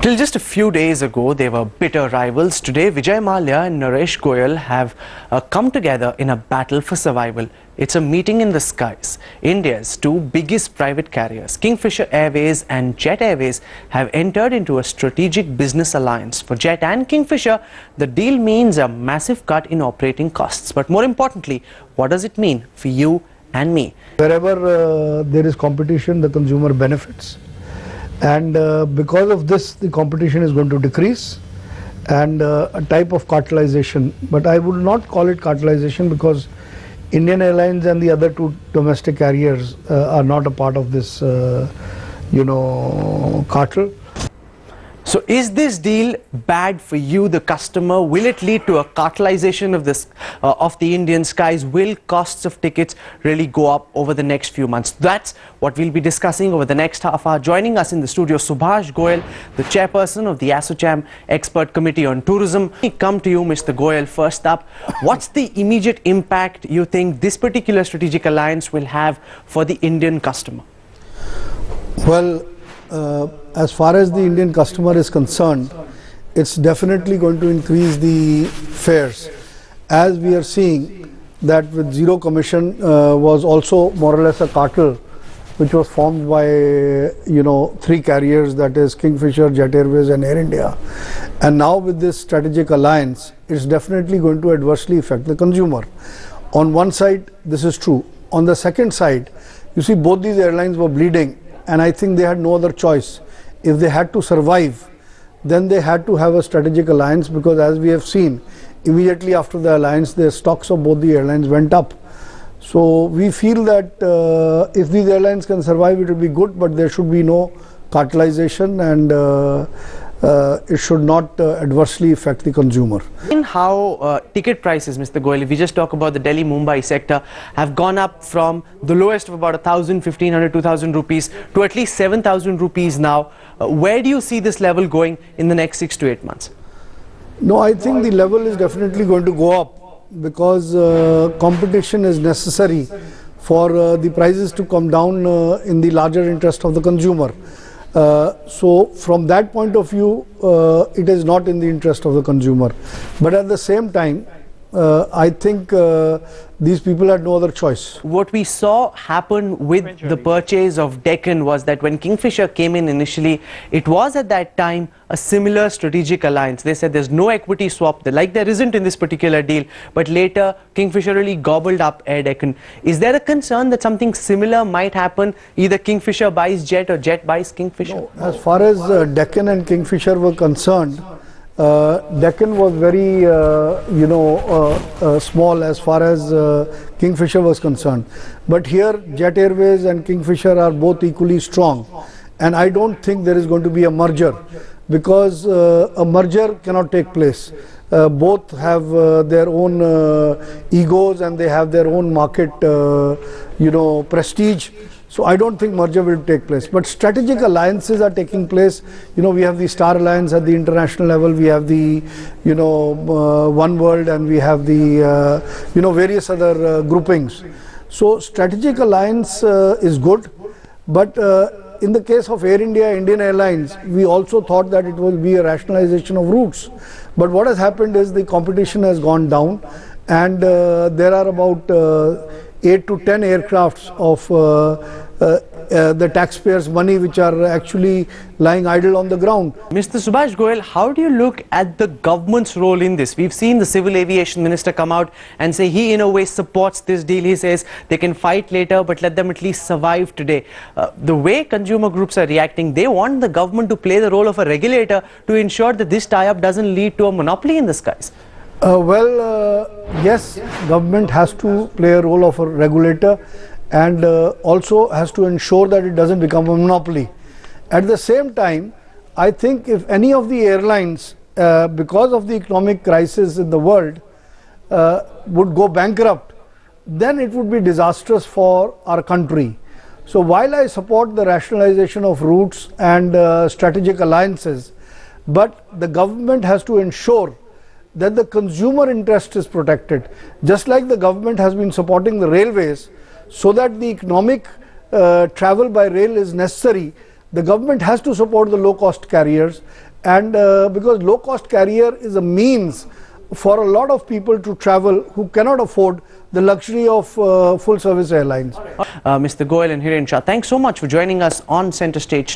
Till just a few days ago, they were bitter rivals. Today, Vijay Mallya and Subhash Goyal have come together in a battle for survival. It's a meeting in the skies. India's two biggest private carriers, Kingfisher Airways and Jet Airways, have entered into a strategic business alliance. For Jet and Kingfisher, the deal means a massive cut in operating costs. But more importantly, what does it mean for you and me? Wherever there is competition, the consumer benefits. And because of this, the competition is going to decrease, and a type of cartelization, but I would not call it cartelization because Indian Airlines and the other two domestic carriers are not a part of this cartel. So is this deal bad for you, the customer? Will it lead to a cartelization of this of the Indian skies? Will costs of tickets really go up over the next few months? That's what we'll be discussing over the next half hour. Joining us in the studio, Subhash Goyal, the chairperson of the ASSOCHAM Expert Committee on Tourism. We come to you, Mr. Goyal, first up. What's the immediate impact you think this particular strategic alliance will have for the Indian customer? Well, as far as the Indian customer is concerned, it's definitely going to increase the fares. As we are seeing that with zero commission was also more or less a cartel which was formed by three carriers, that is Kingfisher, Jet Airways and Air India. And now with this strategic alliance, it's definitely going to adversely affect the consumer. On one side, this is true. On the second side, you see both these airlines were bleeding, and I think they had no other choice. If they had to survive, then they had to have a strategic alliance, because as we have seen, immediately after the alliance, the stocks of both the airlines went up. So we feel that if these airlines can survive, it will be good, but there should be no cartelization, and it should not adversely affect the consumer. In how ticket prices, Mr. Goyal, if we just talk about the Delhi-Mumbai sector, have gone up from the lowest of about 1,000, 1,500, 2,000 rupees to at least 7,000 rupees now. Where do you see this level going in the next 6 to 8 months? No, I think the level is definitely going to go up, because competition is necessary for the prices to come down in the larger interest of the consumer. So from that point of view, it is not in the interest of the consumer. But at the same time, I think these people had no other choice. What we saw happen with the purchase of Deccan was that when Kingfisher came in initially, it was at that time a similar strategic alliance. They said there's no equity swap, like there isn't in this particular deal. But later, Kingfisher really gobbled up Air Deccan. Is there a concern that something similar might happen? Either Kingfisher buys Jet or Jet buys Kingfisher? No, as far as Deccan and Kingfisher were concerned, Deccan was very small as far as Kingfisher was concerned, but here Jet Airways and Kingfisher are both equally strong, and I don't think there is going to be a merger, because a merger cannot take place. Both have their own egos, and they have their own market prestige. So I don't think merger will take place, but strategic alliances are taking place. We have the Star Alliance at the international level, we have the One World, and we have the various other groupings. So strategic alliance is good, but in the case of Air India, Indian Airlines, we also thought that it will be a rationalization of routes. But what has happened is the competition has gone down, and there are about 8 to 10 aircrafts of the taxpayers' money which are actually lying idle on the ground. Mr. Subhash Goyal, how do you look at the government's role in this? We've seen the Civil Aviation Minister come out and say he in a way supports this deal. He says they can fight later, but let them at least survive today. The way consumer groups are reacting, they want the government to play the role of a regulator to ensure that this tie-up doesn't lead to a monopoly in the skies. Yes, government has to play a role of a regulator, and also has to ensure that it doesn't become a monopoly. At the same time, I think if any of the airlines, because of the economic crisis in the world, would go bankrupt, then it would be disastrous for our country. So while I support the rationalization of routes and strategic alliances, but the government has to ensure that the consumer interest is protected, just like the government has been supporting the railways, so that the economic travel by rail is necessary. The government has to support the low cost carriers, and because low cost carrier is a means for a lot of people to travel who cannot afford the luxury of full service airlines. Mr. Goyal and Hiren Shah, thanks so much for joining us on Center Stage.